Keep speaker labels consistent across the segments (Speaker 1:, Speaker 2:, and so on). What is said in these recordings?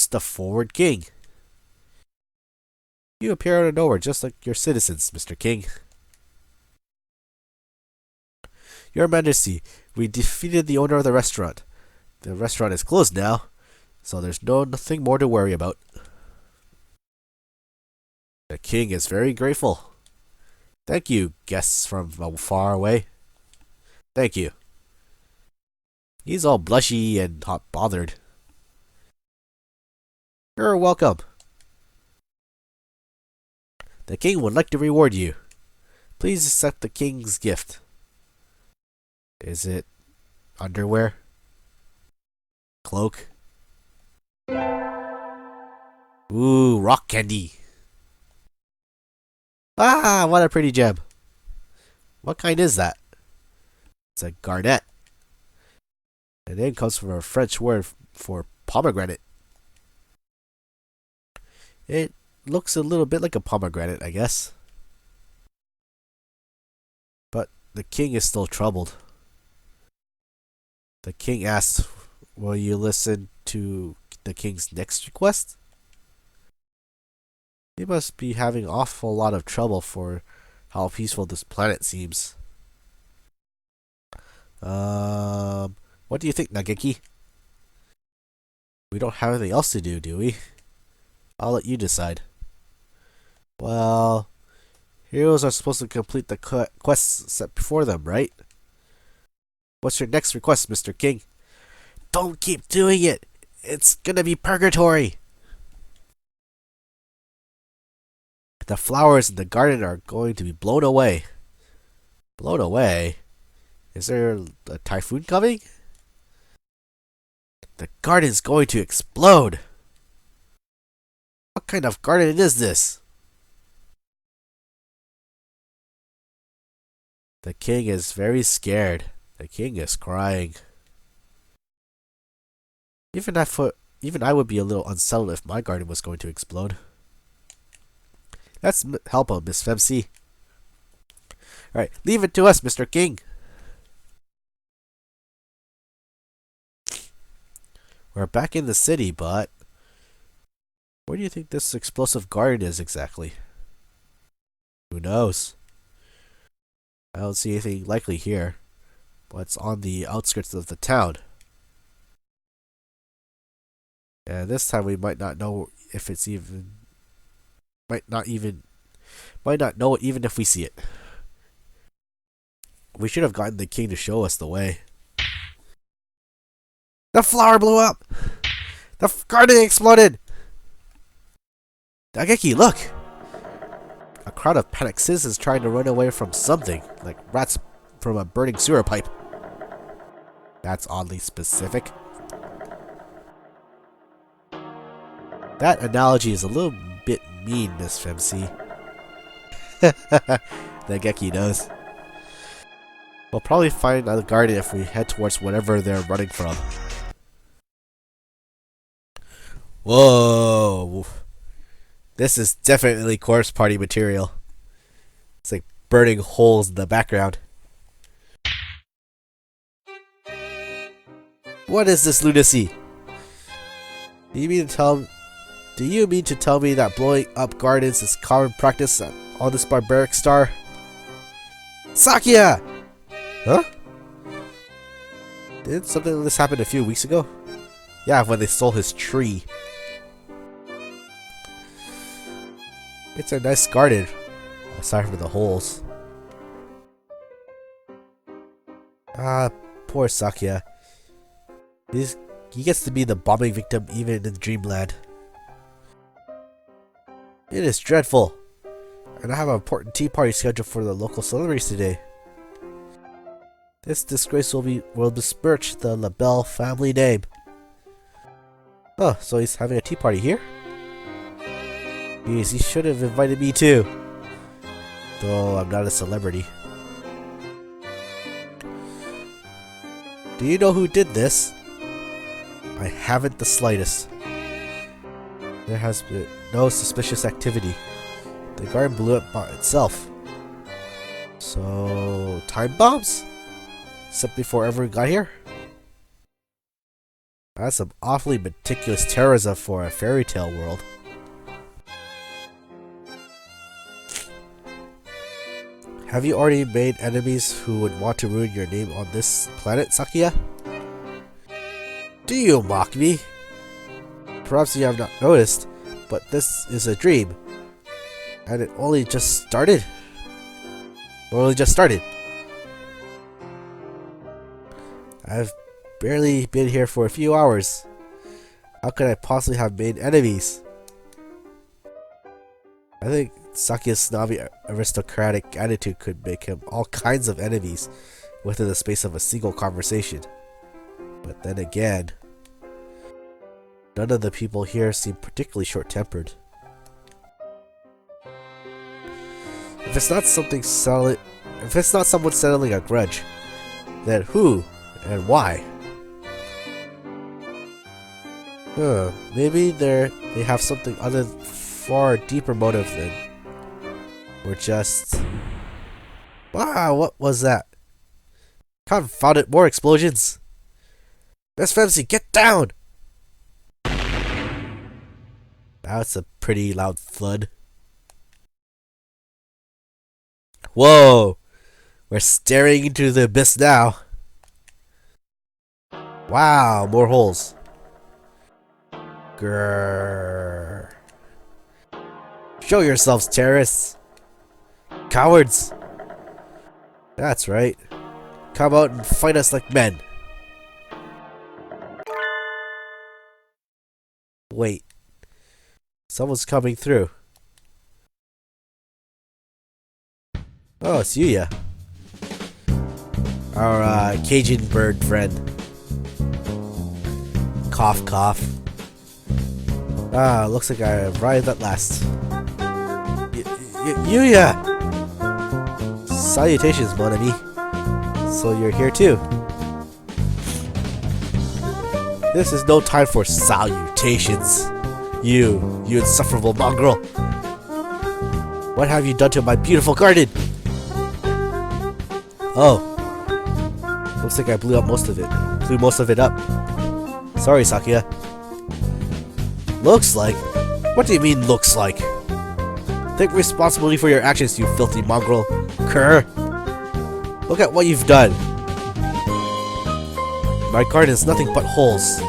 Speaker 1: the forward king. You appear out of nowhere just like your citizens, Mr. King. Your Majesty, we defeated the owner of the restaurant. The restaurant is closed now, so there's nothing more to worry about. The king is very grateful. Thank you, guests from far away. Thank you. He's all blushy and hot bothered. You're welcome. The king would like to reward you. Please accept the king's gift. Is it underwear? Cloak? Ooh, rock candy. Ah, what a pretty gem. What kind is that? It's a garnet. The name comes from a French word for pomegranate. It looks a little bit like a pomegranate, I guess. But the king is still troubled. The king asks, will you listen to the king's next request? He must be having an awful lot of trouble for how peaceful this planet seems. What do you think, Nageki? We don't have anything else to do we? I'll let you decide. Well, heroes are supposed to complete the quests set before them, right? What's your next request, Mr. King? Don't keep doing it! It's gonna be purgatory! The flowers in the garden are going to be blown away. Blown away? Is there a typhoon coming? The garden's going to explode! What kind of garden is this? The king is very scared. The king is crying. Even I would be a little unsettled if my garden was going to explode. Let's help him, Miss Femsey. Alright, leave it to us, Mr. King. We're back in the city, but where do you think this explosive garden is exactly? Who knows? I don't see anything likely here, but it's on the outskirts of the town. And this time we might not know if it's even might not know it even if we see it. We should have gotten the king to show us the way. The flower blew up! The garden exploded! Dageki, look! A crowd of panicked citizens trying to run away from something, like rats from a burning sewer pipe. That's oddly specific. That analogy is a little bit mean, Miss Femsey. Dageki knows. We'll probably find a garden if we head towards whatever they're running from. Whoa! This is definitely corpse party material. It's like burning holes in the background. What is this lunacy? Do you mean to tell me that blowing up gardens is common practice on this barbaric star? Sakia! Huh? Didn't something like this happen a few weeks ago? Yeah, when they stole his tree. It's a nice garden, aside from the holes. Ah, poor Sakia. He gets to be the bombing victim even in dreamland. It is dreadful. And I have an important tea party scheduled for the local celebrities today. This disgrace will besmirch the LaBelle family name. Oh, so he's having a tea party here? Jeez, he should have invited me too. Though I'm not a celebrity. Do you know who did this? I haven't the slightest. There has been no suspicious activity. The garden blew up by itself. So, time bombs? Except before everyone got here? That's some awfully meticulous terrorism for a fairy tale world. Have you already made enemies who would want to ruin your name on this planet, Sakia? Do you mock me? Perhaps you have not noticed, but this is a dream. And it only just started. I've barely been here for a few hours. How could I possibly have made enemies? I think Sakia's snobby aristocratic attitude could make him all kinds of enemies within the space of a single conversation. But then again, none of the people here seem particularly short-tempered. If it's not someone settling a grudge, then who and why? Maybe they have something other far deeper motive than we're just. Wow, what was that? Confound it, more explosions! Miss Femsy, get down! That's a pretty loud thud. Whoa! We're staring into the abyss now. Wow, more holes. Grrr. Show yourselves, terrorists! Cowards! That's right. Come out and fight us like men. Wait. Someone's coming through. Oh, it's Yuya. Our Cajun bird friend. Cough, cough. Ah, looks like I arrived at last. Yuya! Salutations, mon ami. So you're here too. This is no time for salutations. You insufferable mongrel. What have you done to my beautiful garden? Oh. Looks like I blew up most of it. Blew most of it up. Sorry, Sakia. Looks like? What do you mean, looks like? Take responsibility for your actions, you filthy mongrel. Cur. Look at what you've done. My garden is nothing but holes.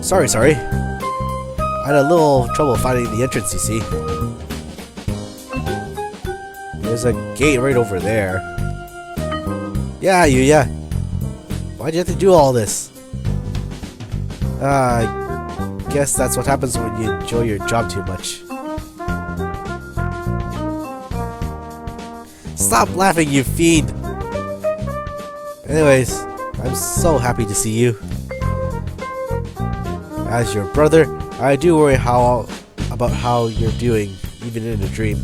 Speaker 1: Sorry. I had a little trouble finding the entrance, you see. There's a gate right over there. Yeah, Yuya. Why'd you have to do all this? I guess that's what happens when you enjoy your job too much. Stop laughing, you fiend! Anyways, I'm so happy to see you. As your brother, I do worry about how you're doing, even in a dream.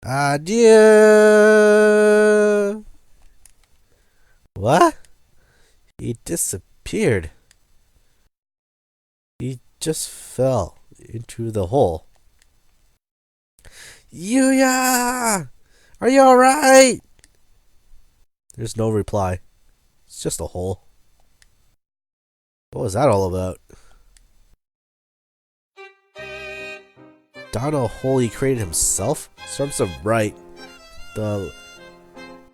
Speaker 1: Adieu! What? He disappeared. He just fell into the hole. Yuya! Are you alright? There's no reply. It's just a hole. What was that all about? Down a hole he created himself? Serves him right. The...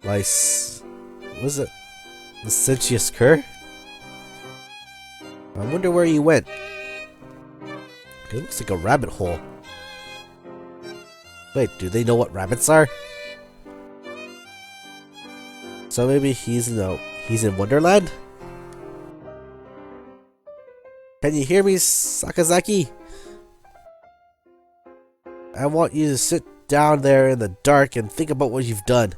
Speaker 1: was it? Licentious cur? I wonder where he went. It looks like a rabbit hole. Wait, do they know what rabbits are? So maybe he's in Wonderland? Can you hear me, Sakazaki? I want you to sit down there in the dark and think about what you've done.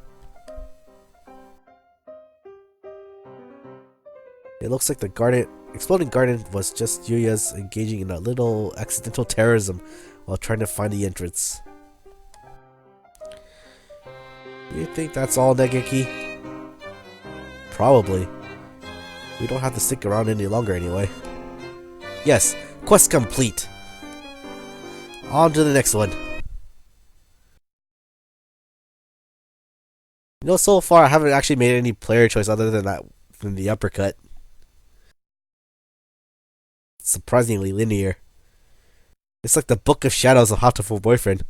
Speaker 1: It looks like the exploding garden was just Yuya's engaging in a little accidental terrorism while trying to find the entrance. You think that's all, Negeki? Probably. We don't have to stick around any longer anyway. Yes, quest complete. On to the next one. You know, so far I haven't actually made any player choice other than that than the uppercut. Surprisingly linear. It's like the Book of Shadows of Hatoful Boyfriend.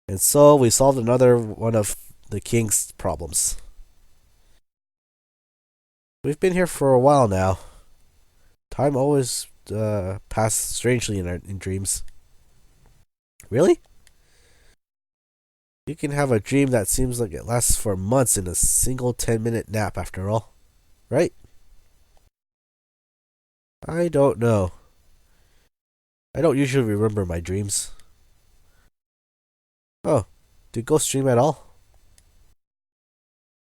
Speaker 1: And so we solved another one of the king's problems. We've been here for a while now. Time always passes strangely in dreams. Really? You can have a dream that seems like it lasts for months in a single 10-minute nap after all. Right? I don't know. I don't usually remember my dreams. Oh, do ghosts dream at all?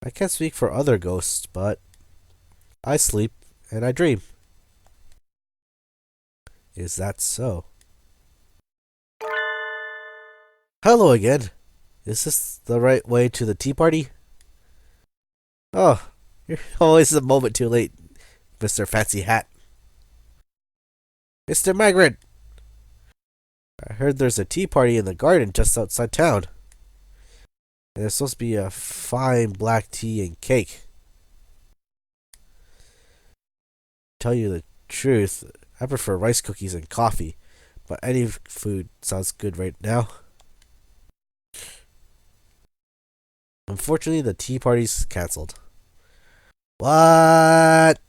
Speaker 1: I can't speak for other ghosts, but I sleep and I dream. Is that so? Hello again. Is this the right way to the tea party? Oh, you're always a moment too late, Mr. Fancy Hat. Mr. Migrant! I heard there's a tea party in the garden just outside town. And there's supposed to be a fine black tea and cake. Tell you the truth, I prefer rice cookies and coffee, but any food sounds good right now. Unfortunately, the tea party's cancelled. What?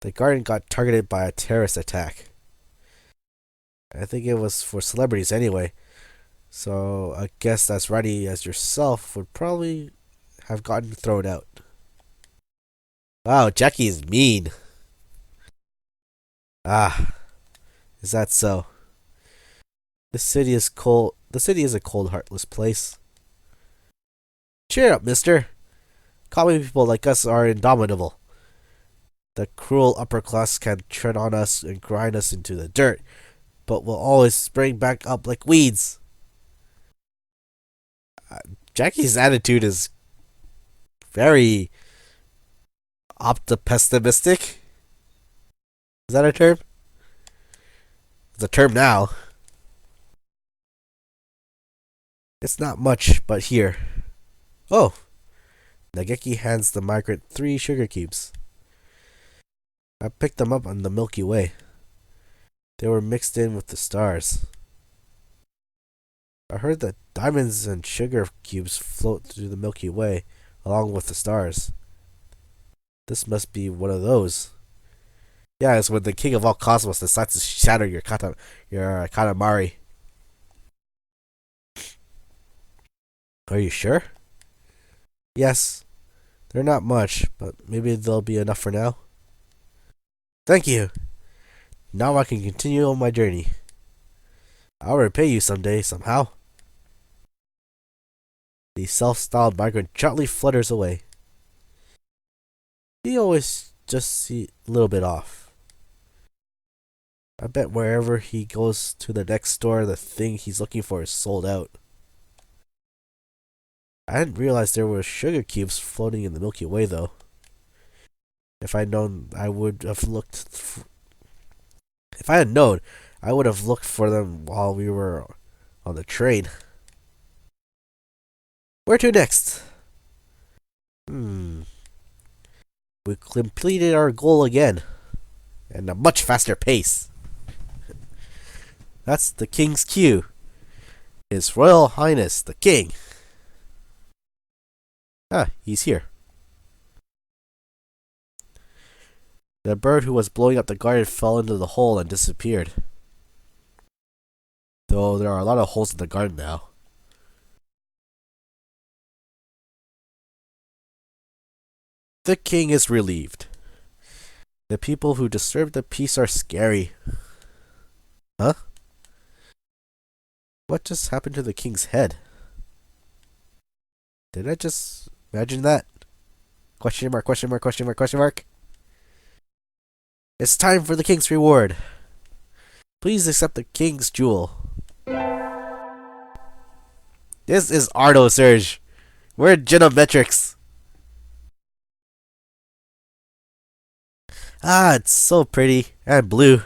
Speaker 1: The garden got targeted by a terrorist attack. I think it was for celebrities anyway. So a guest as ready as yourself would probably have gotten thrown out. Wow, Jackie is mean. Ah, is that so? This city is cold. The city is a cold, heartless place. Cheer up, mister. Common people like us are indomitable. The cruel upper class can tread on us and grind us into the dirt, but we'll always spring back up like weeds. Jackie's attitude is very optimistic. Is that a term? It's a term now. It's not much, but here. Oh! Nageki hands the migrant 3 sugar cubes. I picked them up on the Milky Way. They were mixed in with the stars. I heard that diamonds and sugar cubes float through the Milky Way along with the stars. This must be one of those. Yeah, it's when the king of all cosmos decides to shatter your Katamari. Are you sure? Yes. They're not much, but maybe they'll be enough for now. Thank you. Now I can continue on my journey. I'll repay you someday, somehow. The self-styled migrant gently flutters away. He always just seems a little bit off. I bet wherever he goes to the next store, the thing he's looking for is sold out. I didn't realize there were sugar cubes floating in the Milky Way, though. If I'd known, I would have looked. If I had known, I would have looked for them while we were on the train. Where to next? We completed our goal again, and a much faster pace. That's the King's cue. His Royal Highness, the King. Ah, he's here. The bird who was blowing up the garden fell into the hole and disappeared. Though there are a lot of holes in the garden now. The king is relieved. The people who disturb the peace are scary. Huh? What just happened to the king's head? Did I just imagine that? Question mark, question mark, question mark, question mark. It's time for the king's reward. Please accept the king's jewel. This is Ardo Surge. We're Genometrics. Ah, it's so pretty and blue.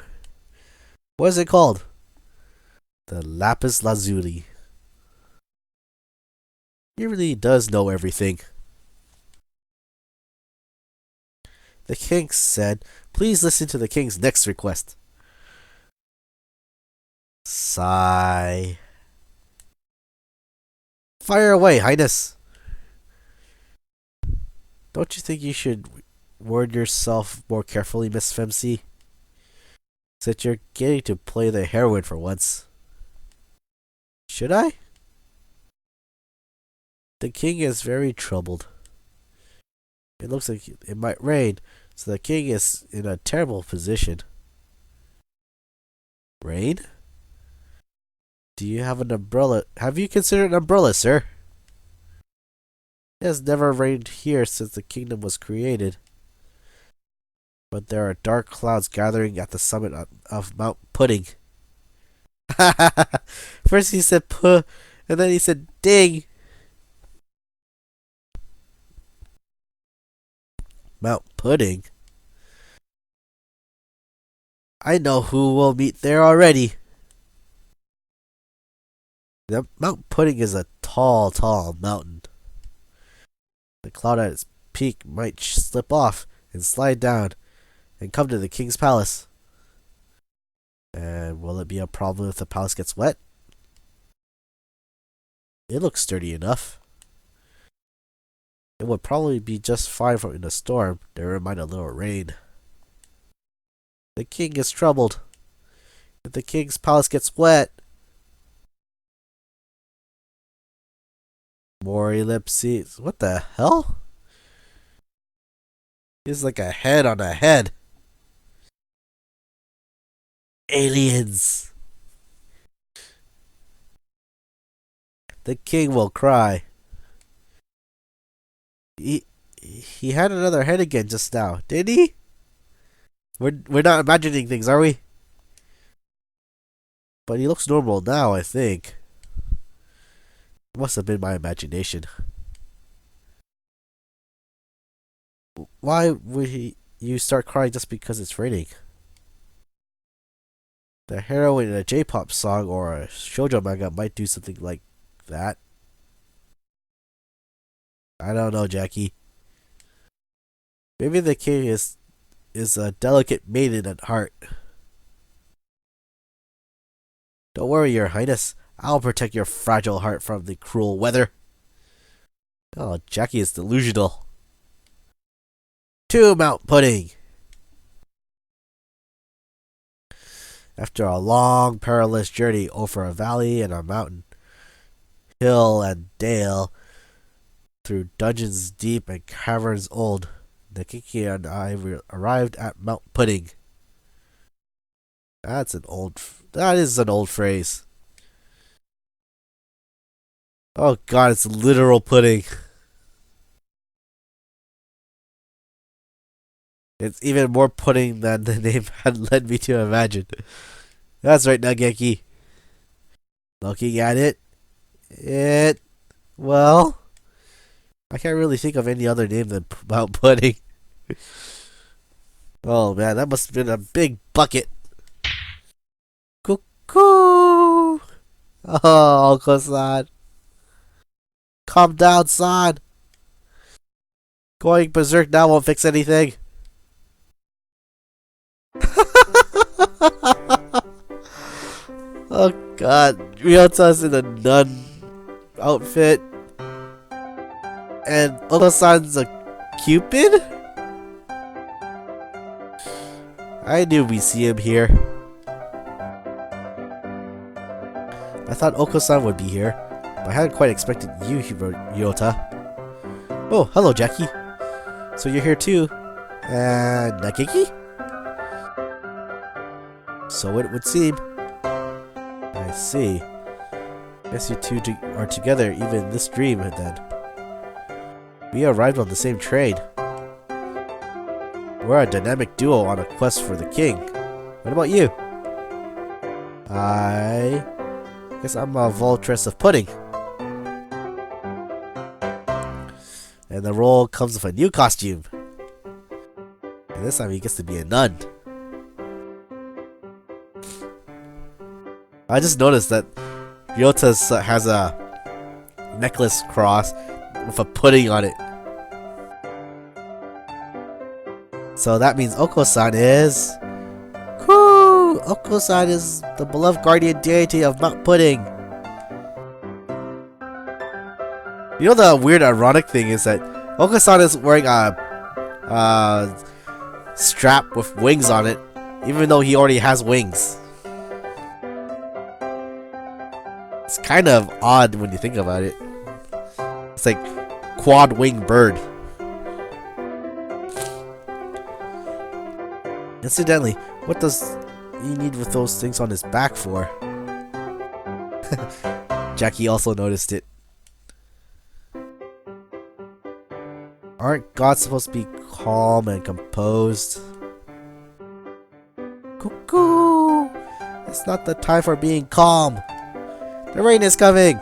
Speaker 1: What is it called? The lapis lazuli. He really does know everything. The king said, "Please listen to the king's next request." Sigh. "Fire away, Highness." "Don't you think you should word yourself more carefully, Miss Femsey? Since you're getting to play the heroine for once." "Should I?" "The king is very troubled. It looks like it might rain, so the king is in a terrible position." "Rain? Do you have an umbrella? Have you considered an umbrella, sir?" "It has never rained here since the kingdom was created. But there are dark clouds gathering at the summit of Mount Pudding." First he said puh, and then he said ding. Mount Pudding? I know who will meet there already. The Mount Pudding is a tall, tall mountain. The cloud at its peak might slip off and slide down and come to the king's palace. And will it be a problem if the palace gets wet? It looks sturdy enough. It would probably be just fine in a storm, never mind a little rain. The king is troubled. If the king's palace gets wet, more ellipses. What the hell? It's like a head on a head. Aliens. The king will cry. He had another head again just now, didn't he? We're not imagining things, are we? But he looks normal now, I think. It must have been my imagination. Why would you start crying just because it's raining? The heroine in a J-pop song or a shoujo manga might do something like that. I don't know, Jackie. Maybe the king is a delicate maiden at heart. Don't worry, your highness. I'll protect your fragile heart from the cruel weather. Oh, Jackie is delusional. To Mount Pudding. After a long, perilous journey over a valley and a mountain, hill and dale, through dungeons deep and caverns old, Nakiki and I arrived at Mount Pudding. That is an old phrase. Oh god, it's literal pudding. It's even more pudding than the name had led me to imagine. That's right, Nageki. Looking at it, well, I can't really think of any other name than Mount Pudding. Oh man, that must have been a big bucket. Cuckoo! Oh, Uncle-san. Calm down, son. Going berserk now won't fix anything. Oh god, Ryota's in a nun outfit. And Uncle-san's a Cupid? I knew we'd see him here. I thought Oko-san would be here, but I hadn't quite expected you, Ryota. Oh, hello, Jackie. So you're here too. And Nakiki? So it would seem. I see. Guess you two are together even in this dream, then. We arrived on the same train. We're a dynamic duo on a quest for the king. What about you? I guess I'm a Voltress of Pudding. And the role comes with a new costume. And this time he gets to be a nun. I just noticed that Ryota has a necklace cross with a pudding on it. So that means Oko-san is... Whoo! Oko-san is the beloved guardian deity of Mount Pudding. You know the weird ironic thing is that Oko-san is wearing a strap with wings on it, even though he already has wings. It's kind of odd when you think about it. It's like quad wing bird. Incidentally, what does he need with those things on his back for? Jackie also noticed it. Aren't gods supposed to be calm and composed? Cuckoo! It's not the time for being calm. The rain is coming!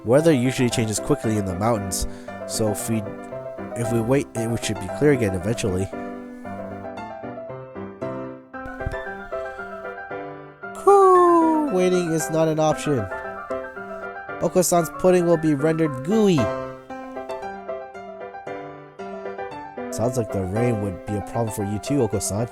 Speaker 1: Weather usually changes quickly in the mountains, so if we wait, it should be clear again eventually. Whew, waiting is not an option. Oko-san's pudding will be rendered gooey. Sounds like the rain would be a problem for you too, Oko-san.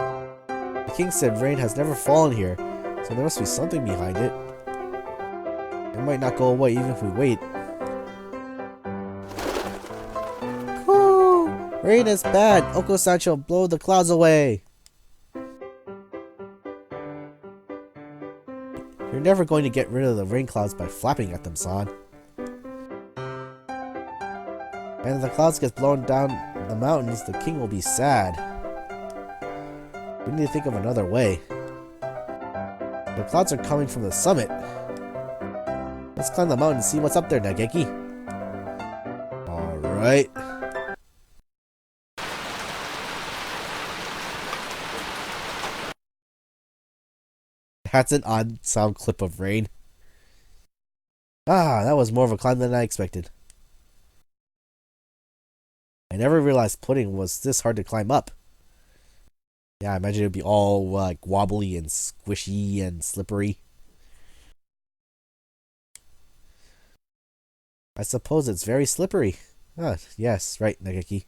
Speaker 1: The king said rain has never fallen here, so there must be something behind it. It might not go away even if we wait. Whew, rain is bad. Oko-san shall blow the clouds away. You're never going to get rid of the rain clouds by flapping at them, son. And if the clouds get blown down the mountains, the king will be sad. We need to think of another way. The clouds are coming from the summit. Let's climb the mountain and see what's up there, Nageki. Alright. That's an odd sound clip of rain. Ah, that was more of a climb than I expected. I never realized pudding was this hard to climb up. Yeah, I imagine it would be all like wobbly and squishy and slippery. I suppose it's very slippery. Ah, yes, right, Nageki.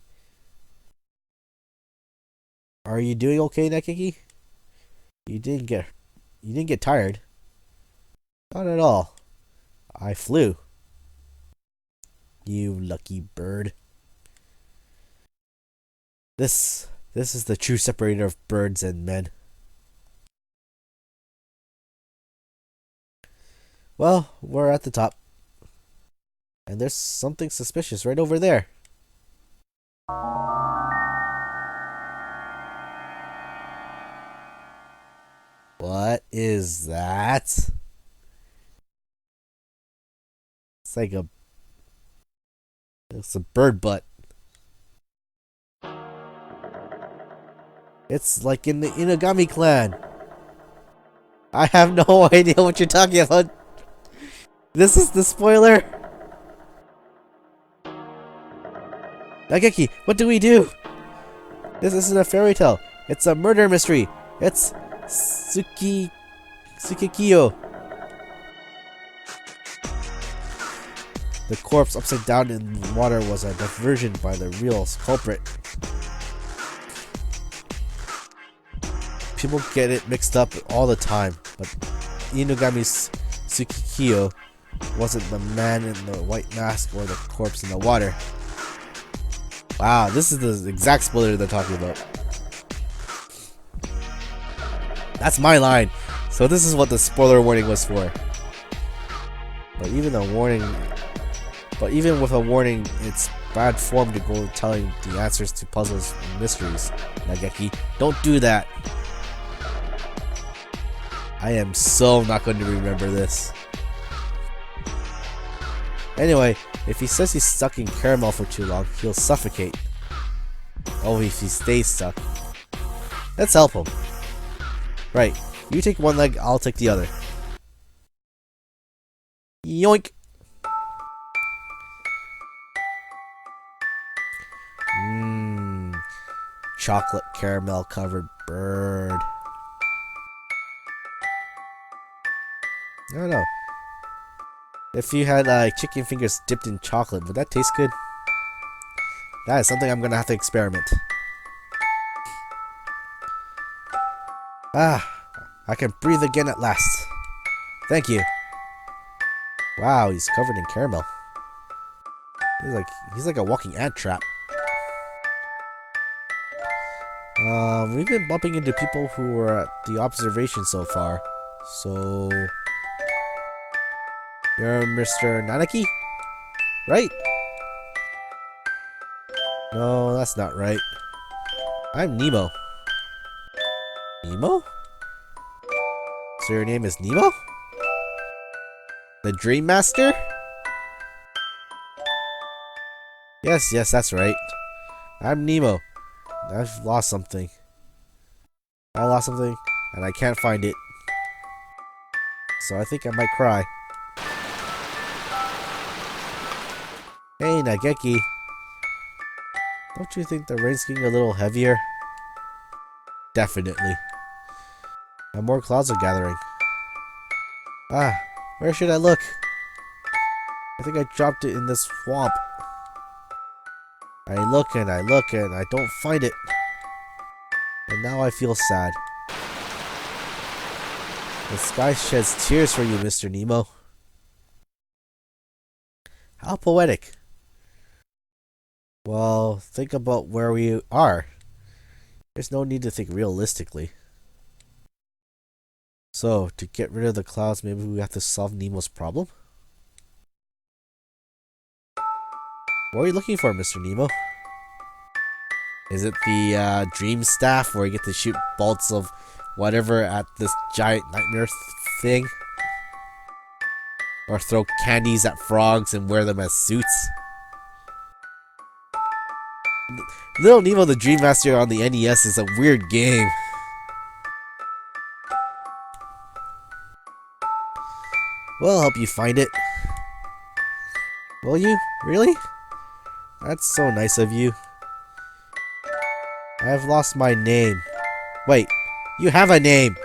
Speaker 1: Are you doing okay, Nageki? You didn't get tired. Not at all. I flew. You lucky bird. This is the true separator of birds and men. Well, we're at the top. And there's something suspicious right over there. What is that? It's a bird butt. It's like in the Inagami clan. I have no idea what you're talking about. This is the spoiler. Nageki, what do we do? This isn't a fairy tale. It's a murder mystery. It's Tsukikiyo. The corpse upside down in the water was a diversion by the real culprit. People get it mixed up all the time, but Inugami's Tsukikiyo wasn't the man in the white mask or the corpse in the water. Wow, this is the exact spoiler they're talking about. That's my line. So this is what the spoiler warning was for. But even with a warning, it's bad form to go telling the answers to puzzles and mysteries. Nageki, don't do that. I am so not going to remember this. Anyway, if he says he's stuck in caramel for too long, he'll suffocate. Oh, if he stays stuck. Let's help him. Right, you take one leg, I'll take the other. Yoink! Chocolate caramel covered bird. I don't know. If you had chicken fingers dipped in chocolate, would that taste good? That is something I'm gonna have to experiment. Ah, I can breathe again at last. Thank you. Wow, he's covered in caramel. He's like a walking ant trap. We've been bumping into people who were at the observation so far. So, you're Mr. Nanaki, right? No, that's not right. I'm Nemo. Nemo? So your name is Nemo? The Dream Master? Yes, that's right. I'm Nemo. I've lost something. I lost something, and I can't find it. So I think I might cry. Hey, Nageki. Don't you think the rain's getting a little heavier? Definitely. And more clouds are gathering. Ah, where should I look? I think I dropped it in this swamp. I look and I don't find it. And now I feel sad. The sky sheds tears for you, Mr. Nemo. How poetic. Well, think about where we are. There's no need to think realistically. So, to get rid of the clouds, maybe we have to solve Nemo's problem? What are you looking for, Mr. Nemo? Is it the dream staff where you get to shoot bolts of whatever at this giant nightmare thing? Or throw candies at frogs and wear them as suits? Little Nemo the Dream Master on the NES is a weird game. Well, I'll help you find it. Will you? Really? That's so nice of you. I've lost my name. Wait, you have a name!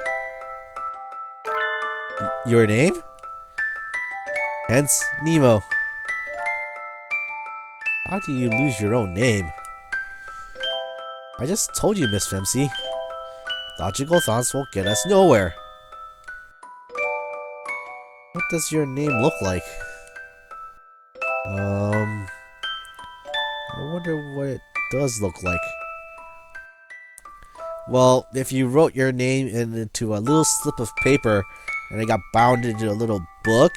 Speaker 1: Your name? Hence, Nemo. How do you lose your own name? I just told you, Miss Femsey. Logical thoughts will get us nowhere. What does your name look like? I wonder what it does look like. Well, if you wrote your name into a little slip of paper and it got bound into a little book,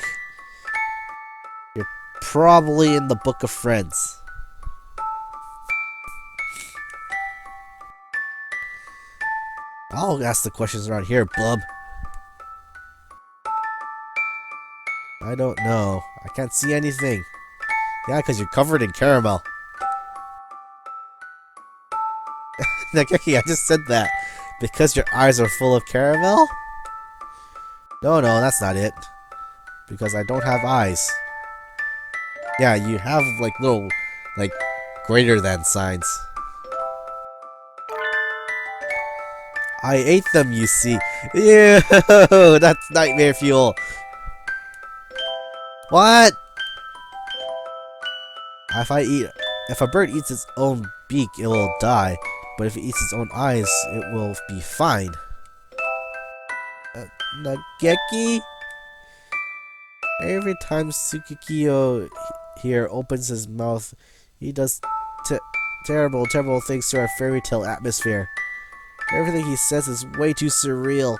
Speaker 1: you're probably in the Book of Friends. I'll ask the questions around here, bub. I don't know. I can't see anything. Yeah, because you're covered in caramel. Nageki, I just said that. Because your eyes are full of caramel? No, that's not it. Because I don't have eyes. Yeah, you have like little, like, greater than signs. I ate them, you see. Ew, that's nightmare fuel. What? If a bird eats its own beak, it will die. But if it eats its own eyes, it will be fine. Nageki? Every time Tsukikyo here opens his mouth, he does terrible things to our fairy tale atmosphere. Everything he says is way too surreal.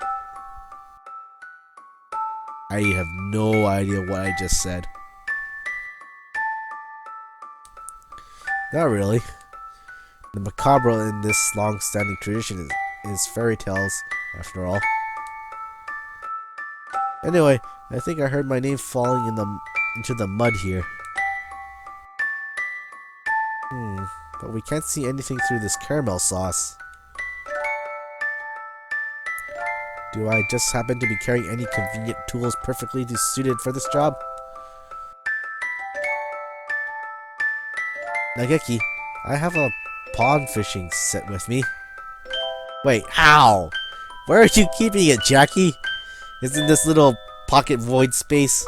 Speaker 1: I have no idea what I just said. Not really. The macabre in this long-standing tradition is fairy tales, after all. Anyway, I think I heard my name falling into the mud here. But we can't see anything through this caramel sauce. Do I just happen to be carrying any convenient tools perfectly suited for this job? Nageki, I have a pond fishing set with me. Wait, how? Where are you keeping it, Jackie? Isn't this little pocket void space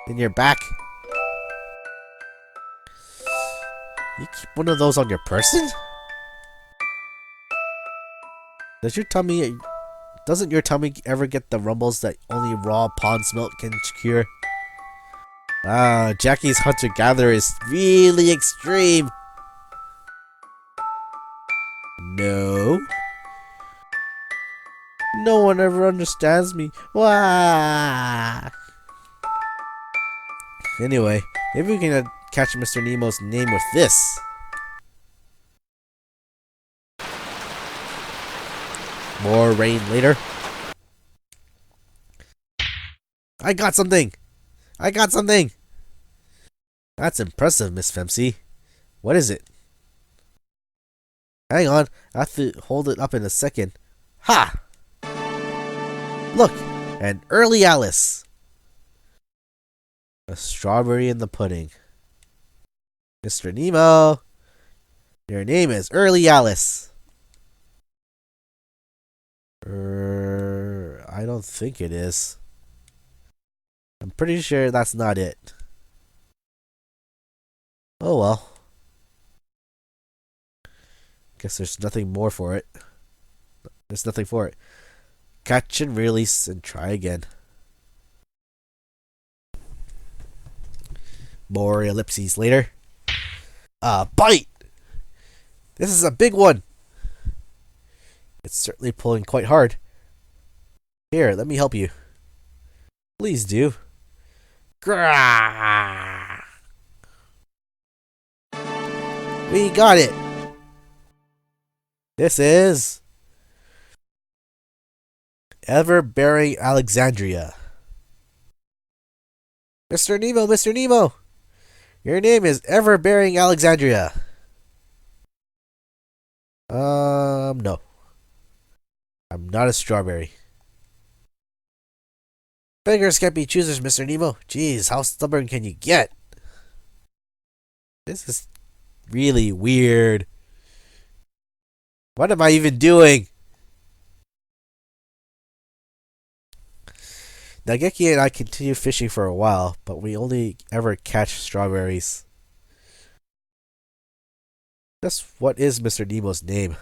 Speaker 1: in your back? You keep one of those on your person? Doesn't your tummy ever get the rumbles that only raw pond's milk can cure? Ah, Jackie's hunter-gatherer is really extreme. No. No one ever understands me. Wah! Anyway, maybe we can catch Mr. Nemo's name with this. More rain later. I got something! I got something! That's impressive, Miss Femsey. What is it? Hang on, I have to hold it up in a second. Ha! Look, an early Alice. A strawberry in the pudding. Mr. Nemo, your name is Early Alice. I don't think it is. I'm pretty sure that's not it. Oh well. Guess there's nothing more for it. There's nothing for it. Catch and release and try again. More ellipses later. Bite! This is a big one! It's certainly pulling quite hard. Here, let me help you. Please do. Grah! We got it! This is Ever-bearing Alexandria. Mr. Nemo, Mr. Nemo! Your name is Ever-bearing Alexandria. No. I'm not a strawberry. Beggars can't be choosers, Mr. Nemo. Jeez, how stubborn can you get? This is really weird. What am I even doing? Nageki and I continue fishing for a while, but we only ever catch strawberries. Just what is Mr. Nemo's name?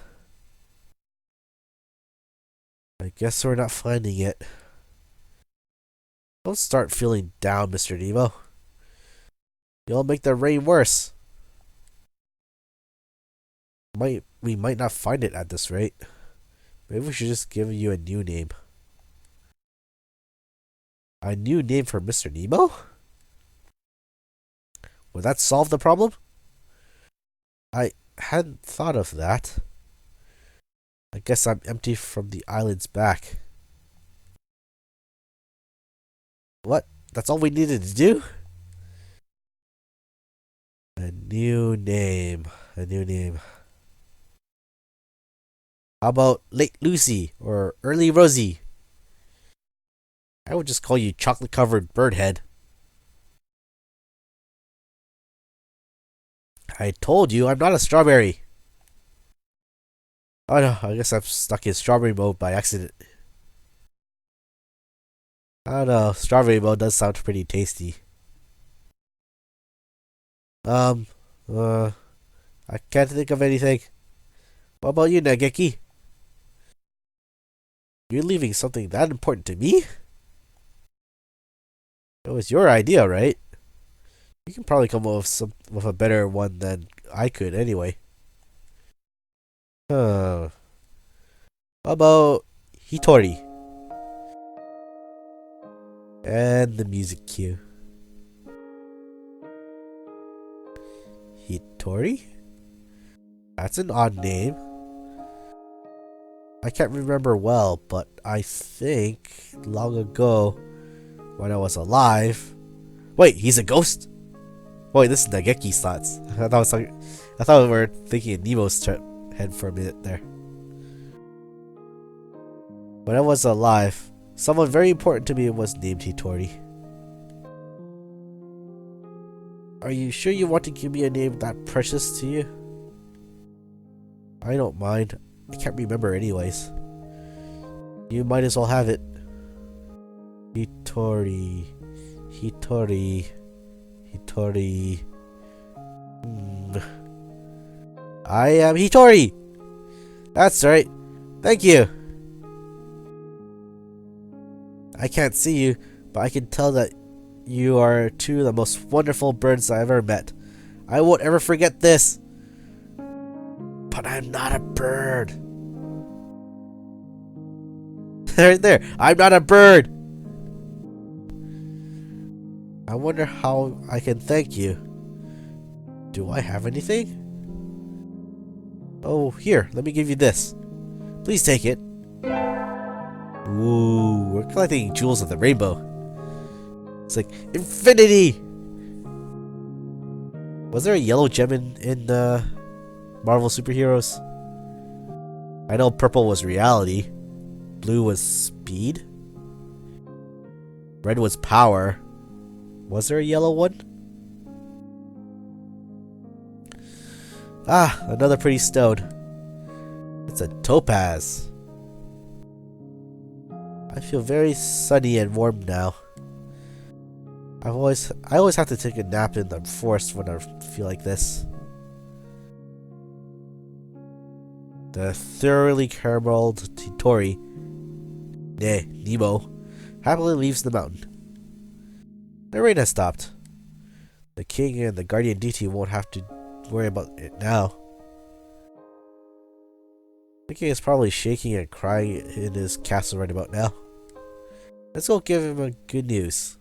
Speaker 1: I guess we're not finding it. Don't start feeling down, Mr. Nemo. You'll make the rain worse. We might not find it at this rate. Maybe we should just give you a new name. A new name for Mr. Nemo? Would that solve the problem? I hadn't thought of that. I guess I'm empty from the island's back. What? That's all we needed to do? A new name. A new name. How about Late Lucy or Early Rosie? I would just call you chocolate-covered birdhead. I told you I'm not a strawberry. Oh no, I guess I'm stuck in strawberry mode by accident. I don't know, strawberry mode does sound pretty tasty. I can't think of anything. What about you, Nageki? You're leaving something that important to me? It was your idea, right? You can probably come up with a better one than I could anyway. How about Hitori? And the music cue. Hitori? That's an odd name. I can't remember well, but I think long ago, when I was alive... Wait, he's a ghost? Wait, this is Nageki's thoughts. I thought we were thinking of Nemo's head for a minute there. When I was alive, someone very important to me was named Hitori. Are you sure you want to give me a name that precious to you? I don't mind. I can't remember anyways. You might as well have it. Hitori. Hitori. Hitori. I am Hitori! That's right. Thank you. I can't see you, but I can tell that you are two of the most wonderful birds I've ever met. I won't ever forget this. But I'm not a bird. Right there. I'm not a bird. I wonder how I can thank you. Do I have anything? Oh, here. Let me give you this. Please take it. Ooh, we're collecting jewels of the rainbow. It's like infinity. Was there a yellow gem in Marvel superheroes? I know purple was reality. Blue was speed. Red was power. Was there a yellow one? Ah, another pretty stone. It's a topaz. I feel very sunny and warm now. I always have to take a nap in the forest when I feel like this. The thoroughly carameled Hitori, Nemo, happily leaves the mountain. The rain has stopped. The king and the guardian deity won't have to worry about it now. The king is probably shaking and crying in his castle right about now. Let's go give him a good news.